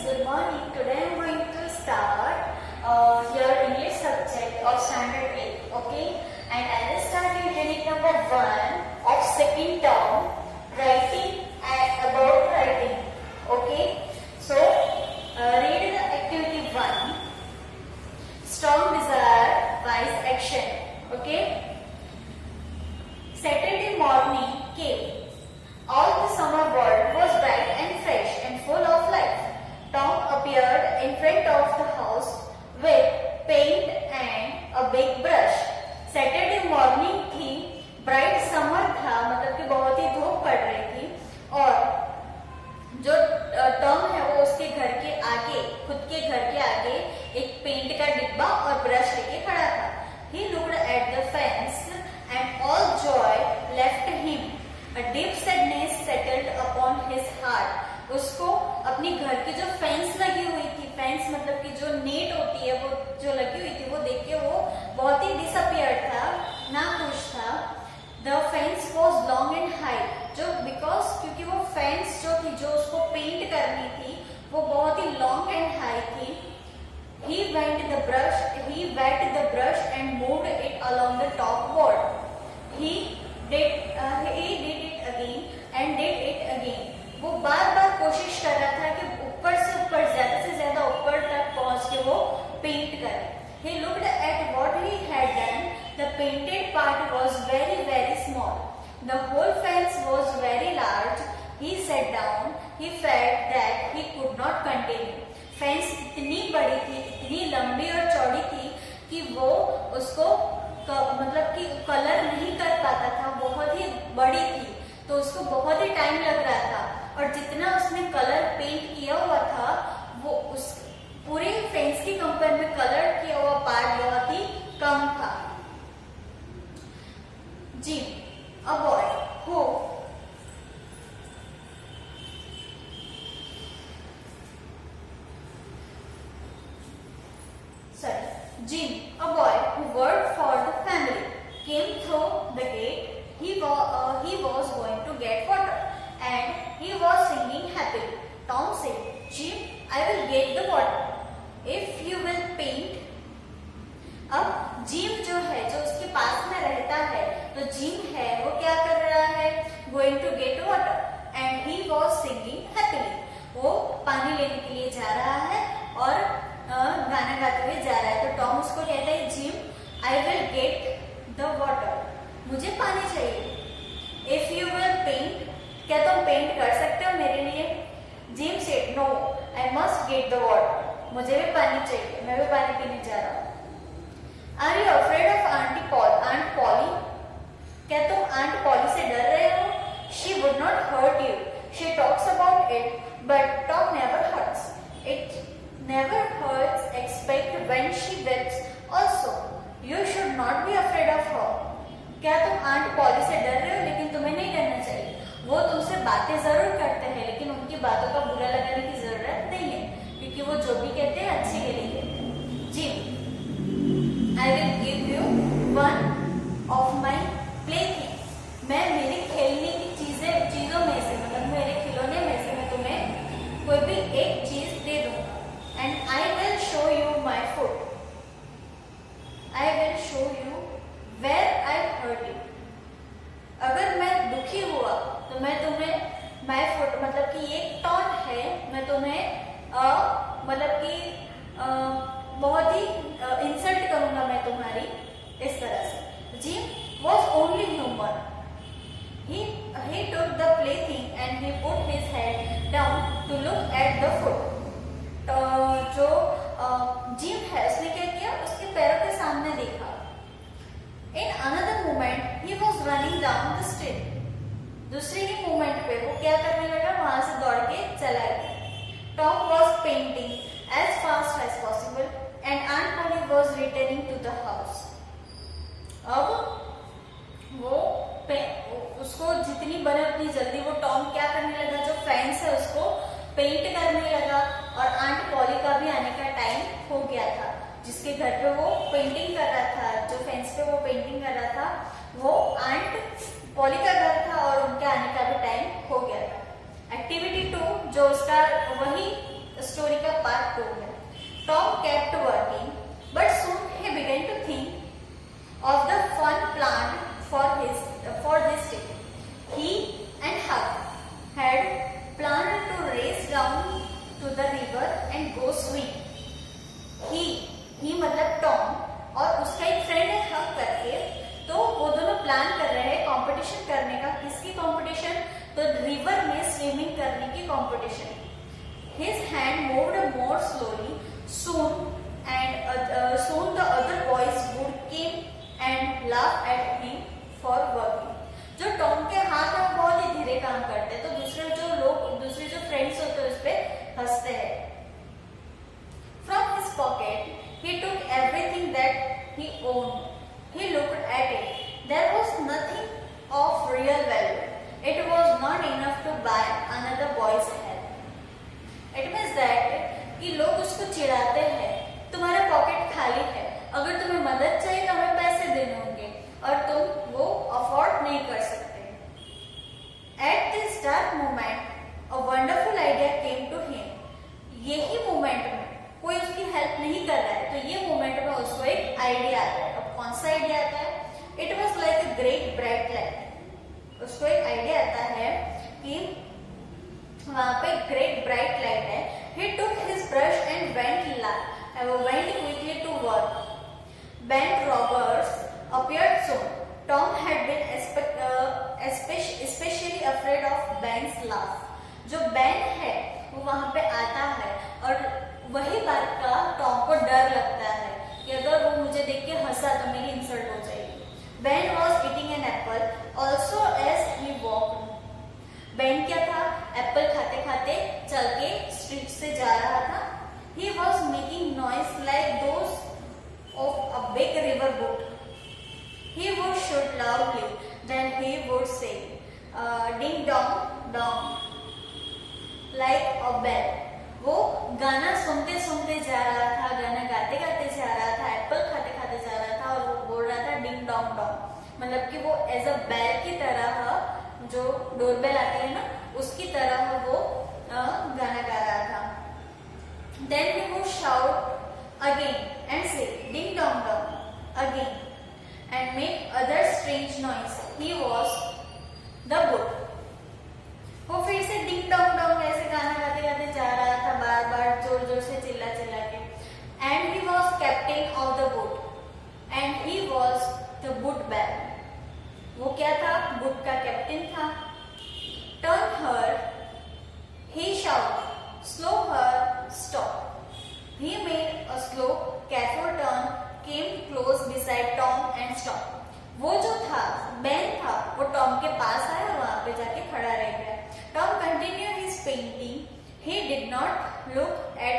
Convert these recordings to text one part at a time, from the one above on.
good morning. Today I am going to start your English subject of standard 8. Okay, and I will start with unit number 1 of second term, writing and about writing. Okay, so read the activity 1. Strong desire, wise action. Okay. Saturday morning came. All the summer world was bright and fresh and full of life. Tom appeared in front of the house with paint and a big brush. Saturday morning थी, bright summer था, मतलब कि बहुत ही धूप पड़ रही थी और जो टॉम है वो उसके घर के आगे, खुद के घर के आगे एक पेंट का डिब्बा और ब्रश लेके खड़ा था. He looked at the fence and all joy left him. A deep sadness settled upon his heart. उसको अपनी घर की जो फेंस लगी हुई थी, फेंस मतलब कि जो नेट होती है वो जो लगी हुई थी, वो देख के वो बहुत ही डिसअपियर था, ना खुश था. The fence was long and high. जो because क्योंकि वो फेंस जो थी, जो उसको पेंट करनी थी, वो बहुत ही लॉन्ग एंड हाई थी. He wet the brush and moved it along the top board. He did it again and did it again. वो बार-बार कोशिश कर रहा था कि ऊपर से ऊपर, ज्यादा से ज्यादा ऊपर तक पहुंच के वो पेंट करे. He looked at what he had done. The painted part was very, very small. The whole fence was very large. He sat down. He felt that he could not continue. Fence इतनी बड़ी थी, इतनी लंबी और चौड़ी थी कि वो उसको मतलब कि कलर नहीं कर पाता था, बहुत ही बड़ी थी, तो उसको बहुत ही टाइम लग रहा था. और जितना उसने कलर पेंट किया हुआ था, वो उस पूरे फेंस की कंपेयर में कलर किया हुआ पार्ट बहुत ही कम था. जी, a boy who Jim, a boy who worked for the family, came through the gate. He was going to get water and he was singing happily. Tom said, Jim, I will get the water if you will paint. अब gym जो है, जो उसके पास में रहता है, तो gym है वो क्या कर रहा है? Going to get water and he was singing happily. वो पानी लेने के लिए जा रहा है और गाना गाते हुए जा रहा है. तो टॉम उसको कहता है, gym, I will get the water, मुझे पानी चाहिए. इफ यू विल पेंट, क्या तुम पेंट कर सकते हो मेरे लिए? Jim said, no, I must get the water, मुझे भी पानी चाहिए, मैं भी पानी पीने जा रहा हूँ. Are you afraid of Aunt Polly? क्या तुम आंट पॉली से डर रहे हो? She would not hurt you. She talks about it but talk never hurts. It never hurts except when she weeps also. You should not be afraid of her. क्या तुम Aunt Polly से डर रहे हो, लेकिन तुम्हें नहीं डरना चाहिए. वो तुमसे बातें जरूर करते हैं, लेकिन उनकी बातों का बुरा लगाने की जरूरत नहीं है, क्योंकि वो जो भी कहते हैं अच्छे के लिए कहते हैं. Jim, I will give you one of my plaything. मैं मेरे खेलने की चीजों में से, मतलब मेरे खिलौने में से मैं तुम्हें कोई भी एक चीज दे दूंगा. And I will show you my foot. I will show you where I hurt you. अगर मैं दुखी हुआ तो मैं तुम्हें my foot, मतलब कि ये टॉन्ट है, मैं तुम्हें मतलब कि बहुत ही इंसल्ट करूंगा मैं तुम्हारी, इस तरह से. Jim was only human. He took the plaything and he put his head down to look at the foot. जो जिम है उसने क्या किया? उसके पैरों के सामने देखा. In another moment he was running down the street. दूसरे ही मोमेंट पे वो क्या करने लगा? वहां से दौड़ के चला गया. Tom was painting as fast as possible and Aunt Polly was returning to the house. अब वो उसको जितनी बने उतनी जल्दी वो टॉम क्या करने लगा? जो फेंस है उसको पेंट करने लगा. और आंट पॉली का भी आने का टाइम हो गया था. जिसके घर पे वो पेंटिंग कर रहा था, जो फेंस पे वो पेंटिंग कर रहा था, वो आंट पॉली का घर था और उनके आने का भी टाइम हो गया था. एक्टिविटी 2 जो उसका वही स्टोरी तो रिवर में स्विमिंग करने की competition. His hand moved more slowly. Soon the other boys would came and laugh at him for working. जो टॉम के हाथ में बहुत ही धीरे काम करते हैं, तो दूसरे जो फ्रेंड्स होते हैं उस पे हंसते हैं। From his pocket, he took everything that he owned. He looked at it. There was nothing of real value. It was not enough to buy another boy's help. It means that कि लोग उसको चिढ़ाते हैं, तुम्हारा pocket खाली है, अगर तुम्हें मदद चाहिए तो हमें पैसे देने होंगे और तुम वो अफोर्ड नहीं कर सकते। At this dark moment, a wonderful idea came to him. यही मोमेंट में कोई उसकी हेल्प नहीं कर रहा है, तो ये मोमेंट में उसको एक आइडिया आता है। अब कौन सा आइडिया आता है? It was like a great bright light. उसको एक आइडिया आता है कि वहां पे ग्रेट ब्राइट लाइट है। He took his brush and went quickly to work. Bank robbers appeared soon. Tom had been especially afraid of Ben's laugh. जो Ben है वो वहां पे आता है और वही बात का टॉम को डर लगता है कि अगर वो मुझे देख के हंसा तो मेरी इंसल्ट हो जाएगी। Ben was eating an apple also as he walked. Ben क्या था? एप्पल खाते खाते चल के स्ट्रीट से जा रहा था। He was making noise like those of a big river boat. He would shout loudly, then he would say, "Ding dong dong," like a bell. वो गाना सुनते सुनते जा रहा था, गाना गाते गाते जा रहा था, एप्पल खाते खाते जा रहा था और वो बोल रहा था डिंग डोंग डोंग, मतलब कि वो एज अ बेल की तरह, जो डोरबेल आती है ना उसकी तरह वो गाना गा रहा था। Then he would shout again and say ding dong dong again and make other strange noise. He was the boat. वो फिर से डिंग डोंग डोंग ऐसे गाना गाते गाते जा रहा था, बार बार जोर जोर से चिल्ला चिल्ला के। And he was captain of the boat and he was the boat bell. वो क्या था? बोट का कैप्टन था। Turn her, he shouted. Slow her, stop. He made a slow, careful turn, came close beside Tom and stopped. वो जो था, Ben था, वो टॉम के पास आया और वहां पे जाके खड़ा रह गया। Tom continued his painting. He did not look at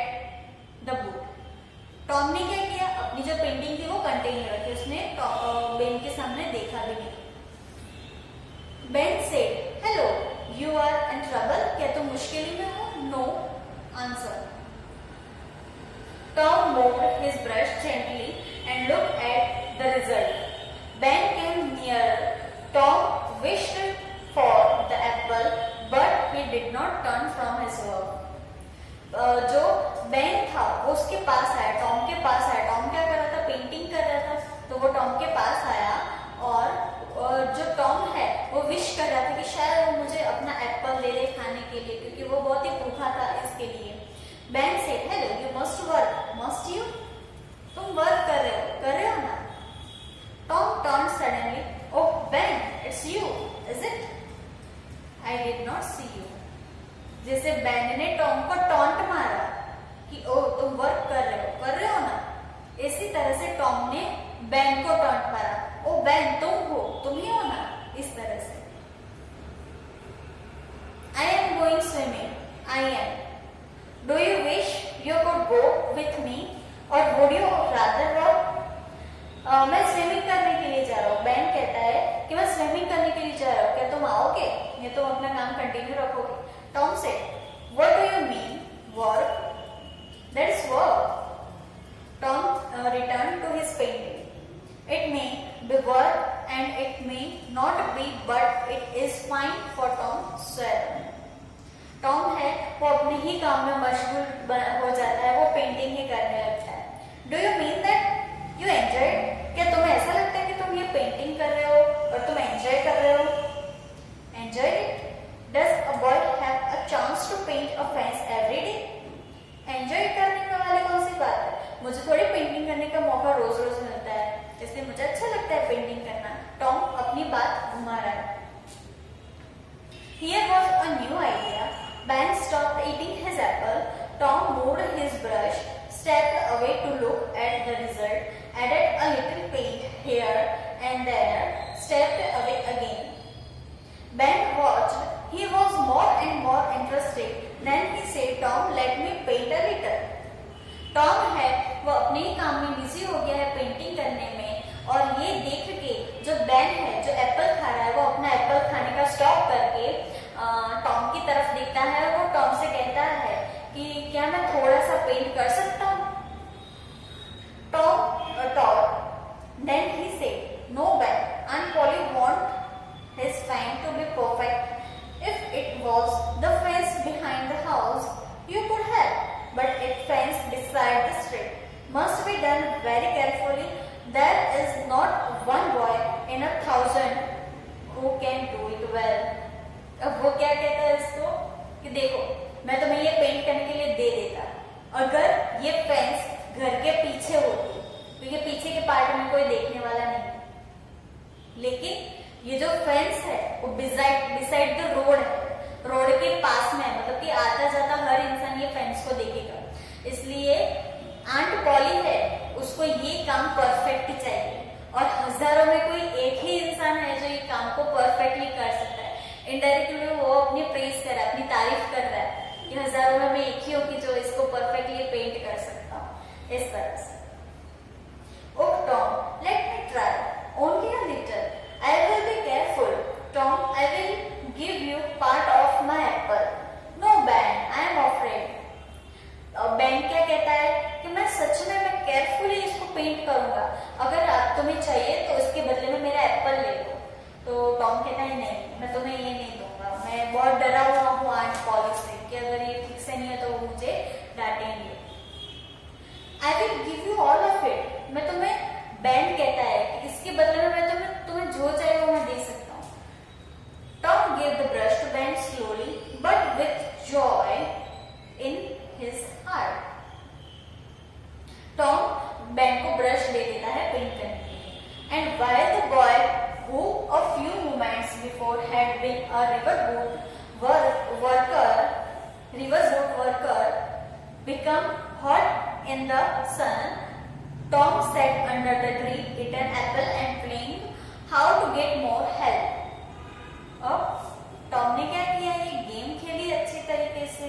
the boat. Tom ने क्या किया? अपनी जो पेंटिंग थी वो कंटिन्यू रखी, उसने बेन के सामने देखा भी नहीं। Ben said, "Hello, you are in trouble? क्या तुम मुश्किल में हो?" No answer. Tom moved his brush gently and looked at the result. Ben came nearer. Tom wished for the apple, but he did not turn from his work. जो Ben था वो उसके पास आया, टॉम के पास आया। टॉम क्या कर रहा था? पेंटिंग कर रहा था, तो वो टॉम के पास आया और जो टॉम है वो विश कर रहा था कि शायद वो मुझे अपना एप्पल दे दे खाने के लिए, क्योंकि वो बहुत ही भूखा था इसके लिए। Ben said, "Hello, you must work, must you?" तुम वर्क कर रहे हो ना? Tom turned suddenly. "Oh, Ben, it's you, is it? I did not see you." जैसे Ben ने टॉम को टॉन्ट मारा कि ओ तुम वर्क कर रहे हो ना, इसी तरह से टॉम ने Ben को टॉन्ट मारा, ओ Ben तुम ही हो ना, इस तरह से। I am going swimming. I am. Do you wish you could go with me or would you rather walk? मैं स्विमिंग करने के लिए जा रहा हूँ। Ben कहता है कि मैं स्विमिंग करने के लिए जा रहा हूँ, क्या तुम आओगे या तुम अपना काम कंटिन्यू रखोगे? Tom said, "What do you mean, work? That's work." Tom returned to his painting. It may be work and it may not be, but it is fine for Tom Sawyer. Tom है वो अपने ही काम में मशगूल हो जाता है, वो पेंटिंग ही करने लगता है। Do you mean that you enjoy it? क्या तुम्हें ऐसा लगता है कि तुम ये पेंटिंग कर रहे हो और तुम एंजॉय कर रहे हो? Enjoy it? Does a boy have a chance to paint a fence every day? Enjoy करने वाली कौन सी बात है? मुझे थोड़ी पेंटिंग करने का मौका रोज रोज मिलता है, इसलिए मुझे अच्छा लगता है पेंटिंग करना। टॉम अपनी बात घुमा रहा है। Here a new idea. Ben stopped eating his apple. Tom moved his brush, stepped away to look at the result, added a little paint here and there, stepped away again. Ben watched. He was more and more interested. Then he said, Tom, let me paint a little. Tom है वो अपने ही काम में busy हो गया है painting करने में, और ये देख के जो बेन है जो एप्पल खा रहा है वो अपना एप्पल खाने का स्टॉप करके टॉम की तरफ देखता है और वो टॉम से कहता है कि क्या मैं थोड़ा सा पेंट कर सकता हूँ? Tom thought, then he said, no Ben, Aunt Polly want his fine to be perfect. If it was the fence behind the house, you could help. But it fence beside the street must be done very carefully. There is not one boy in 1,000 who can do it well. अब वो क्या कहता है इसको कि देखो मैं तुम्हें ये पेंट करने के लिए दे देता अगर ये फेंस घर के पीछे होती, क्योंकि पीछे के पार्ट में कोई देखने वाला नहीं, लेकिन ये जो फेंस है वो बिसाइड द रोड है, रोड के पास में है, मतलब कि आता जाता हर इंसान ये फेंस को देखेगा। इसलिए आंट पॉली है उसको ये काम परफेक्ट चाहिए, और हजारों में कोई एक ही इंसान है जो ये काम को परफेक्टली कर सकता है। इनडायरेक्टली वो अपनी प्रेज कर रहा है, अपनी तारीफ कर रहा है कि हजारों में मैं एक ही होगी जो इसको परफेक्टली पेंट कर सकता हूँ, इस तरह से। Oh Tom, let me try, only a little. I will be careful. Tom, I will give you part of my apple. No Ben, I am afraid. Ben क्या कहता है कि मैं सच में मैं केयरफुली इसको पेंट करूंगा, अगर आप तुम्हें चाहिए तो इसके बदले में मेरा एप्पल ले लो। तो टॉम कहता है नहीं, मैं तुम्हें ये नहीं दूंगा, मैं बहुत डरा हुआ हूँ आंट पॉली से कि अगर ये ठीक से नहीं है तो वो मुझे डांटेंगे। I will give you all of it. मैं तुम्हें, Ben कहता है कि इसके बदले में मैं तुम्हें जो चाहिए वो मैं दे सकता हूँ। Tom gave the brush to Ben slowly but with joy in his heart. Tom Ben को ब्रश दे देता है पेंट करने के लिए। And while the boy who a few moments before had been a riverboat worker become hot in the sun, Tom sat under the tree, ate an apple and playing how to get more help. अब Tom ने क्या किया, ये game खेली अच्छी तरीके से,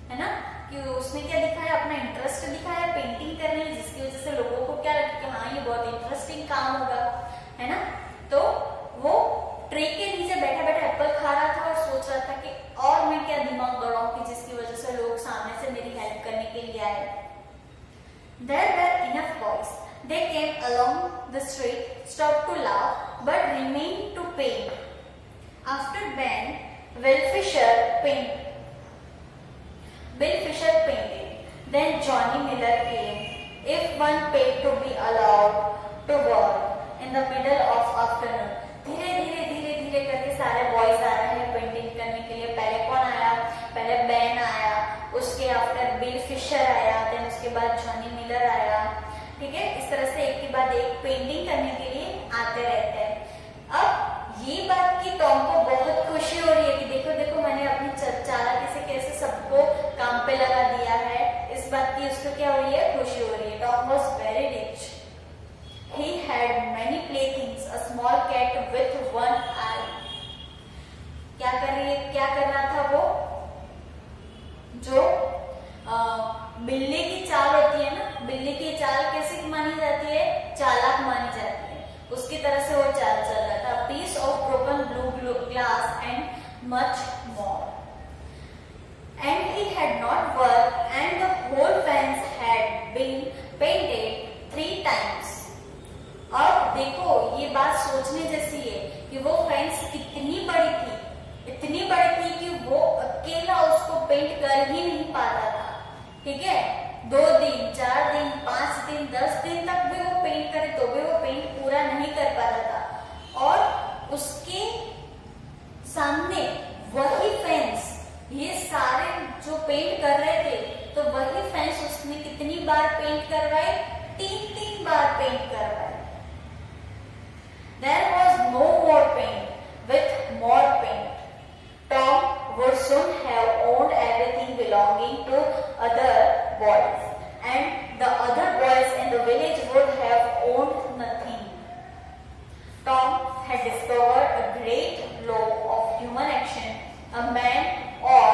है ना, कि उसने क्या दिखाया, अपना इंटरेस्ट दिखाया पेंटिंग करने में, जिसकी वजह से लोगों को क्या लगा कि हाँ ये बहुत इंटरेस्टिंग काम होगा, है ना। तो वो ट्री के नीचे बैठा बैठा एप्पल खा रहा था और सोच रहा था कि और मैं क्या दिमाग दौड़ाऊं कि जिसकी वजह से लोग सामने से मेरी हेल्प करने के लिए आए। There were enough boys. They came along the street, stopped to laugh, but remained to paint. After Ben, Bill Fisher painted. Then Johnny Miller came. If one paid to be allowed to work in the middle of afternoon. धीरे करके सारे boys आ रहे हैं painting करने के लिए। पहले कौन आया, पहले बेन आया, उसके आफ्टर बिल फिशर आया, देन उसके बाद जॉनी मिलर आया। ठीक है, इस तरह से एक के बाद एक पेंटिंग करने के लिए आते रहते हैं। अब ये बात की टॉम को बहुत खुशी हो रही है कि देखो देखो मैंने अपनी चालाकी से कैसे सबको काम पे लगा दिया है। इस बात की उसको क्या हो रही है, खुशी हो रही है। Tom was very rich. He had many playthings. A small cat with one eye. क्या कर रहा था वो, जो बिल्ली की चाल होती है ना, बिल्ली की चाल कैसे मानी जाती है, चालाक मानी जाती है, उसकी तरह से वो चाल चल रहा था। Piece of broken blue glass and much more. And he had not worked, and the whole fence had been painted 3 times. अब देखो ये बात सोचने जैसी है कि वो फेंस कितनी बड़ी थी, इतनी बड़ी थी कि वो अकेला उसको पेंट कर ही नहीं पाता था। ठीक है, 2 दिन, 4 दिन, 5 दिन, 10 दिन तक भी वो पेंट करे तो भी वो पेंट पूरा नहीं कर पाता था। और उसके सामने वही फेंस, ये सारे जो पेंट कर रहे थे, तो वही फेंस उसने कितनी बार पेंट करवाए, 3 बार पेंट करवाए। There was no more paint with more paint. Tom would soon have owned everything belonging to other boys, and the other boys in the village would have owned nothing. Tom had discovered a great law of human action. A man or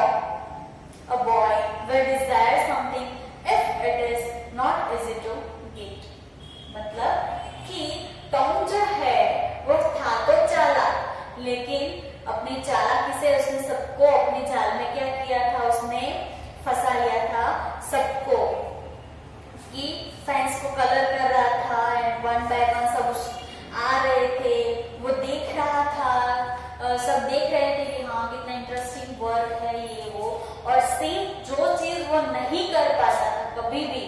a boy will desire something if it is not easy to get. मतलब कि Tom जो है वो था तो चालाक, लेकिन अपनी चालाकी से उसने सबको अपने जाल में क्या किया था, उसने फंसा लिया था सबको। कि फेंस को कलर कर रहा था एंड वन बाय वन सब आ रहे थे, वो देख रहा था, सब देख रहे थे कि हाँ कितना इंटरेस्टिंग वर्क है ये वो, और सेम जो चीज वो नहीं कर पाता था कभी भी,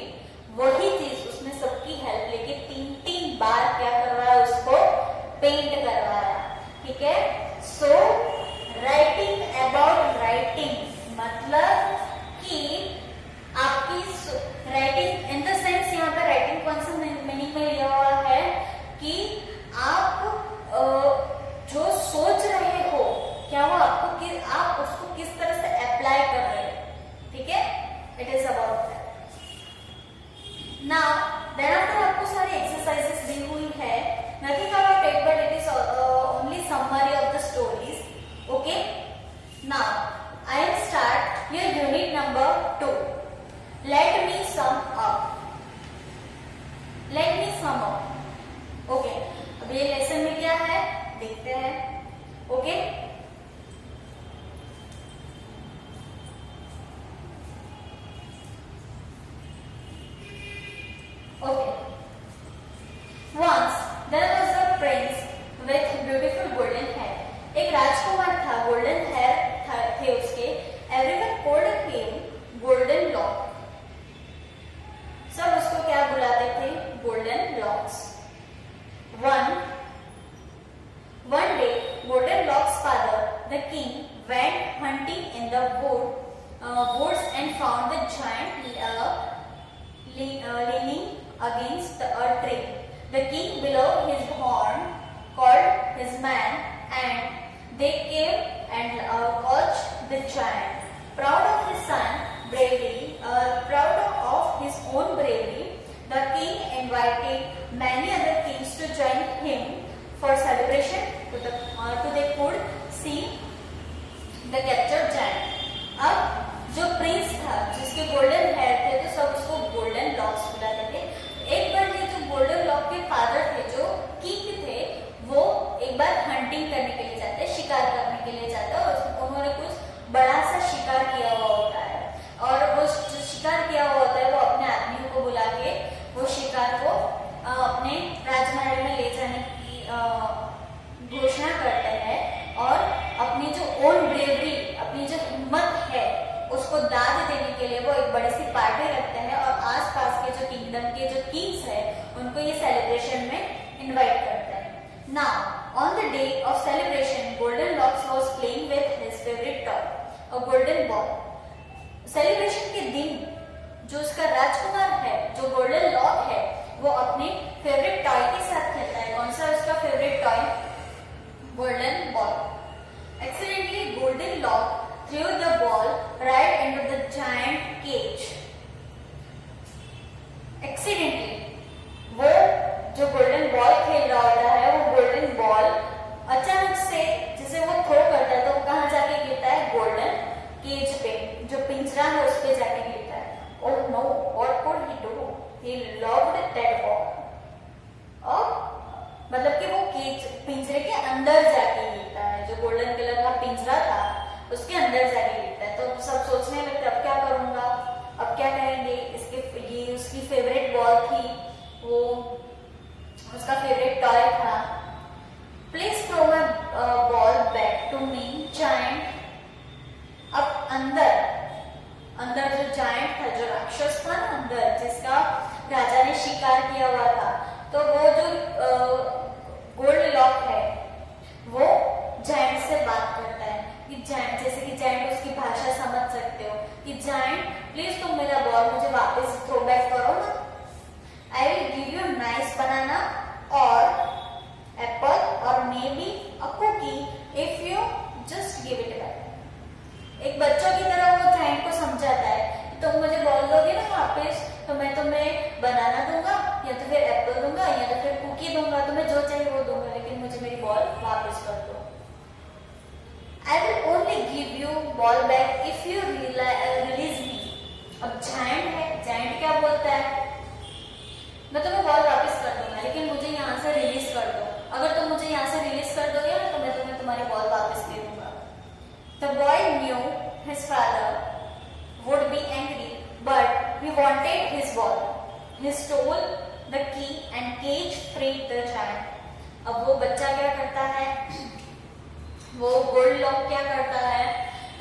वही चीज उसने सबकी हेल्प लेके 3-3 बार क्या करवाया, उसको पेंट करवाया। ठीक है, सो राइटिंग अबाउट राइटिंग मतलब कि आपकी राइटिंग इन द सेंस, यहाँ पे राइटिंग कौन सा मीनिंग में लिया हुआ है कि आप जो सोच रहे हो क्या वो आपको आप उसको किस तरह से अप्लाई कर रहे हो। ठीक है, it is about that. Now then after आपको सारी एक्सरसाइजेस दी हुई है, nothing about it but it is only summary of the stories. Okay, now I will start your unit number 2। Let me sum up, let me sum up. Okay, अब ये lesson में क्या है देखते हैं। Okay, okay, once there was a prince with beautiful golden hair. एक राजकुमार था, golden hair थे उसके। Everyone called him golden lock. सब उसको क्या बुलाते थे, golden locks. One day, Golden Lock's father, the king, went hunting in the woods and found the giant leaning against a tree. The king blew his horn, called his men, and they came and caught the giant. Proud of his son bravery, proud of his own bravery, the king invited many other kings to join him for celebration to they could see the captured giant. अब जो Prince था जिसके golden hair थे तो सब उसको golden locks बुलाते थे। एक बार ये जो गोल्डन लॉक के फादर थे, जो किंग थे, वो एक बार हंटिंग करने के लिए जाते, शिकार करने के लिए जाते, और उन्होंने कुछ बड़ा सा शिकार किया हुआ होता है, और वो जो शिकार किया हुआ होता है वो अपने आदमियों को बुला के वो शिकार को अपने राजमहल में ले जाने की घोषणा करते हैं, और अपनी जो ओन ब्रेवरी, अपनी जो हिम्मत है उसको दाद देने के लिए वो एक बड़ी सी पार्टी रखते हैं, और आसपास के जो किंगडम के जो किंग्स हैं उनको ये सेलिब्रेशन में इनवाइट करते हैं। Now on the day of celebration, golden locks was playing with his favourite toy, a golden ball. Celebration के दिन जो उसका राजकुमार है, जो गोल्डन लॉक है, वो अपने फेवरेट टॉय के साथ खेलता है। कौन सा उसका favourite toy, golden ball. Accidentally golden lock threw the ball right into the giant cage. Accidentally, वो जो गोल्डन बॉल खेल रहा होता है, वो गोल्डन बॉल अचानक से जैसे वो थ्रो करता है तो वो कहाँ जाके गिरता है, गोल्डन केज पे, जो पिंजरा है उस पे जाके गिरता है। Oh no, what could he do? He loved that ball. और मतलब कि वो केज पिंजरे के अंदर जाके गिरता है, जो गोल्डन कलर का पिंजरा था उसके अंदर जाके गिरता है। तो सब सोचने लगते अब क्या करूंगा, अब क्या करेंगे, ये उसकी फेवरेट बॉल थी, वो उसका फेवरेट टॉय था। Please throw my ball back to me giant. अब अंदर जो जायंट था, जो राक्षस था ना अंदर, जिसका राजा ने शिकार किया हुआ था, तो वो जो गोल्ड लॉक है वो जायंट से बात करता है कि जायंट, जैसे कि जायंट उसकी भाषा समझ सकते हो कि जायंट प्लीज तुम मेरा बॉल मुझे वापस थ्रो बैक करो ना। I will give you nice banana और एप्पल और may be a cookie if you just give it back. एक एक बच्चों की तरह वो जायंट को समझाता है, तुम मुझे बॉल दोगे ना वापस तो मैं तुम्हें बनाना दूंगा या तो फिर एप्पल दूंगा या तो फिर कुकी दूंगा, तुम्हें जो चाहिए वो दूंगा, लेकिन मुझे मेरी बॉल वापस कर दो। I will only give you ball back if you release me। अब जायंट है, जायंट क्या बोलता है, मैं तुम्हें बॉल वापस कर दूंगा लेकिन मुझे यहाँ से रिलीज कर दो, अगर तुम मुझे यहाँ से रिलीज कर दोगे ना तो मैं तुम्हें तुम्हारी बॉल वापस दे दूंगा। The boy knew his father would be angry, but he wanted his ball. He stole the key and cage freed the giant। अब वो बच्चा क्या करता है, वो गोल्ड लॉक क्या करता है,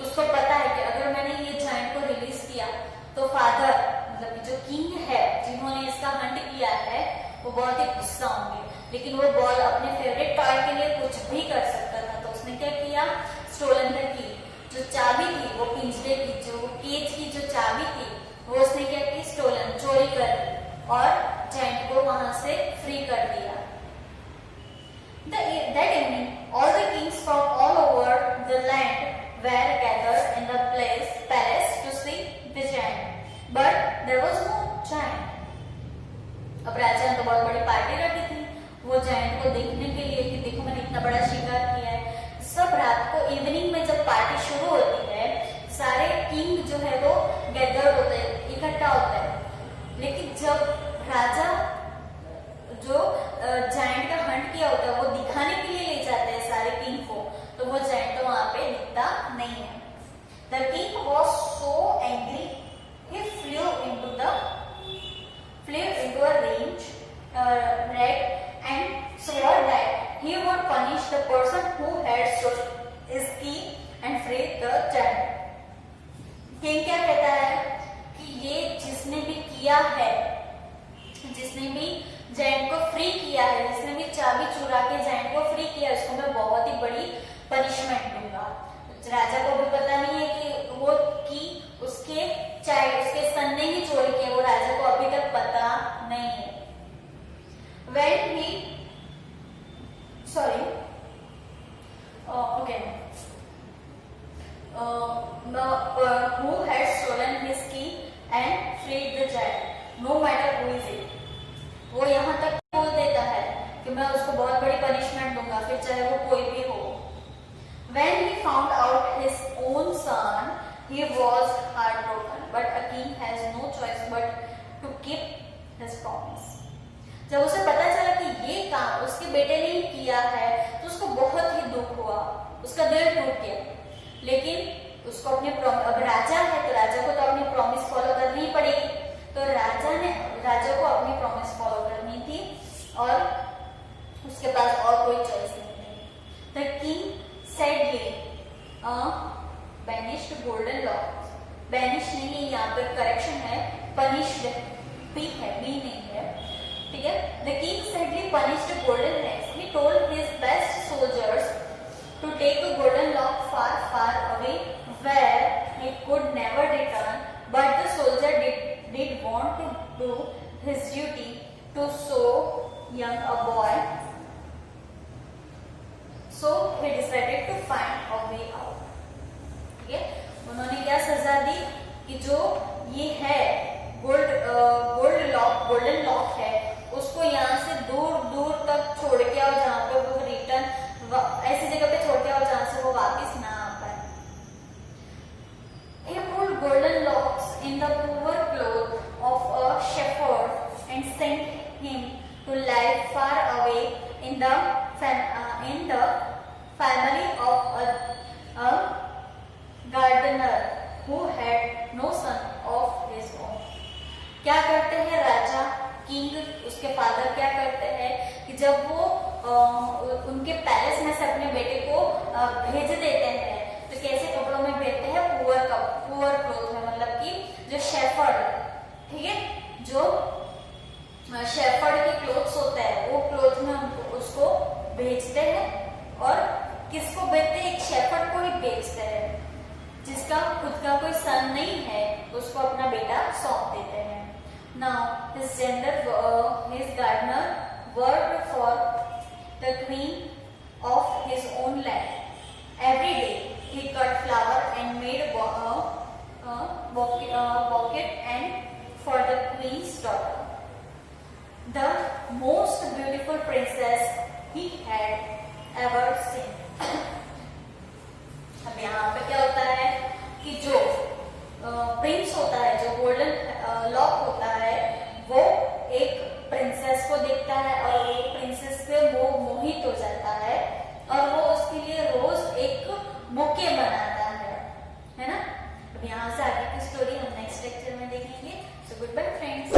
उसको पता है कि अगर मैंने ये जायंट को रिलीज किया तो फादर मतलब जो किंग है जिन्होंने इसका हंट किया है वो बहुत ही गुस्सा होंगे, लेकिन वो बॉल अपने फेवरेट टॉय के लिए कुछ भी कर सकता था, तो उसने क्या किया, स्टोलन द की, जो चाबी थी वो पिंजरे की, जो केज की जो चाबी थी वो उसने क्या की, स्टोलन, चोरी कर और जायंट को वहां से फ्री कर दिया। That evening, all the kings from all over the land were gathered in the palace to see the giant, but there was no giant। अब राजा ने तो बहुत बड़ी पार्टी रखी थी वो जायंट को देखने के लिए कि देखो मैंने इतना बड़ा शिकार किया है। सब रात को इवनिंग में जब पार्टी शुरू होती है सारे किंग जो है वो गैदर होते हैं, इकट्ठा होते हैं, लेकिन जब राजा जो जायंट का हंट किया होता है वो दिखाने के लिए ले जाते हैं सारे किंग को, तो वो जायंट तो वहां पे दिखता नहीं है। The king was so angry he flew into a rage and swore that he would punish the person who had stolen his key and freed the giant। King क्या कहता है कि ये जिसने भी किया है, जिसने भी जायंट को फ्री किया है, जिसने भी चाबी चुरा के जायंट को फ्री किया है उसको मैं बहुत ही बड़ी पनिशमेंट दूंगा। राजा को भी पता नहीं है कि वो की उसके चाइल्ड, उसके सन ने ही चोरी किया, वो राजा को अभी तक पता नहीं है। When he sorry okay who had stolen his key and freed the giant, no matter who is it। वो यहाँ तक बोल देता है कि मैं उसको बहुत बड़ी पनिशमेंट दूंगा, फिर चाहे वो कोई भी हो। When he found out his own son, he was heartbroken, but a king has no choice but to keep his promise। जब उसे पता चला कि ये काम उसके बेटे ने ही किया है तो उसको बहुत ही दुख हुआ, उसका दिल टूट गया, लेकिन उसको अपने अब राजा है तो राजा को तो अपनी प्रॉमिस फॉलो करनी पड़ेगी, तो राजा को अपनी प्रॉमिस फॉलो करनी थी और उसके पास और कोई चॉइस नहीं थी। The king sadly banished golden law। Banish नहीं है, यहाँ पे करेक्शन है, पनिश्ड भी है, बी नहीं है, ठीक है। The king sadly punished golden legs। He told his best soldiers to take the golden lock far, far away where it could never return, but the soldier did want to do his duty to so young a boy, so he decided to find a way out। ठीक है, उन्होंने क्या सजा दी कि जो ये है golden lock है उसको यहाँ से दूर दूर तक छोड़ के आओ जहाँ पे वो रिटर्न ऐसी जगह पे छोड़ के आओ जहाँ से वो वापस ना आ पाए। He put golden locks in the poor cloth of a shepherd and sent him to live far away in the family of a gardener who had no son of his own। क्या करते हैं राजा king, उसके father क्या करते हैं कि जब वो उनके पैलेस में से अपने बेटे को भेज देते हैं तो कैसे कपड़ों में भेजते हैं, पुअर क्लोथ में, मतलब कि जो शेफर्ड, ठीक है, जो शेफर्ड के क्लोथ्स होता है वो क्लोथ में उसको भेजते हैं। और किसको भेजते हैं, एक शेफर्ड को ही भेजते हैं जिसका खुद का कोई सन नहीं है, उसको अपना बेटा सौंप देते हैं। Now his gardener worked for the queen of his own land। Every day he cut flower and made queen's daughter. The most beautiful princess he had ever seen. अब यहाँ पे क्या होता है कि जो प्रिंस होता है, जो गोल्डन लॉक होता है, वो एक प्रिंसेस को देखता है और वो प्रिंसेस पे वो मोहित हो जाता है और वो उसके लिए रोज एक बुके बनाता है ना। अब यहाँ से आगे की स्टोरी हम नेक्स्ट लेक्चर में देखेंगे। So good bye friends.